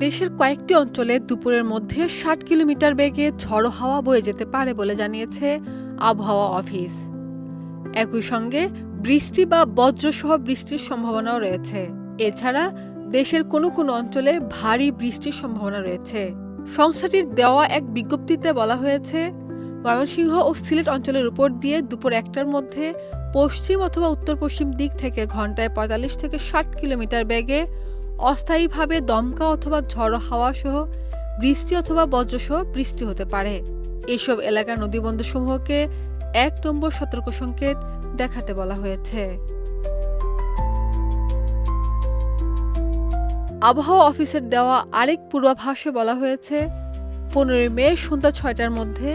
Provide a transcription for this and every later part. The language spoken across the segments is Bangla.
দেশের কয়েকটি অঞ্চলে দুপুরের মধ্যে ৬০ কিলোমিটার বেগে ঝড়ো হাওয়া বয়ে যেতে পারে বলে জানিয়েছে আবহাওয়া অফিস। একই সঙ্গে বৃষ্টি বা বজ্রসহ বৃষ্টির সম্ভাবনাও রয়েছে। এছাড়া দেশের কোনো কোনো অঞ্চলে ভারী বৃষ্টির সম্ভাবনা রয়েছে। সংস্থাটির দেওয়া এক বিজ্ঞপ্তিতে বলা হয়েছে, ময়মনসিংহ ও সিলেট অঞ্চলের উপর দিয়ে দুপুর ১টার মধ্যে পশ্চিম অথবা উত্তর পশ্চিম দিক থেকে ঘন্টায় ৪৫ থেকে ৬০ কিলোমিটার বেগে অস্থায়ীভাবে দমকা অথবা ঝড়ো হাওয়া সহ বৃষ্টি অথবা বজ্রসহ বৃষ্টি হতে পারে। এসব এলাকার নদীবন্দরসমূহকে ১ নম্বর সতর্ক সংকেত দেখাতে বলা হয়েছে। আবহাওয়া অফিসের দেওয়া আরেক পূর্বাভাসে বলা হয়েছে, ১৫ মে সন্ধ্যা ৬টার মধ্যে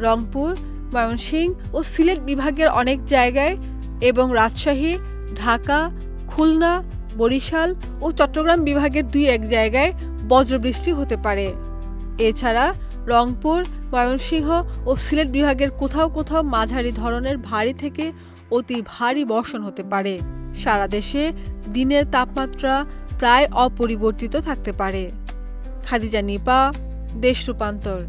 রংপুর, ময়মনসিংহ ও সিলেট বিভাগের অনেক জায়গায় এবং রাজশাহী, ঢাকা, খুলনা, বরিশাল ও চট্টগ্রাম বিভাগের ২-১ জায়গায় বজ্রবৃষ্টি হতে পারে। এছাড়া রংপুর, ময়মনসিংহ ও সিলেট বিভাগের কোথাও কোথাও মাঝারি ধরনের ভারী থেকে অতি ভারী বর্ষণ হতে পারে। সারা দেশে দিনের তাপমাত্রা প্রায় অপরিবর্তিত থাকতে পারে। খাদিজা নিপা, দেশ রূপান্তর।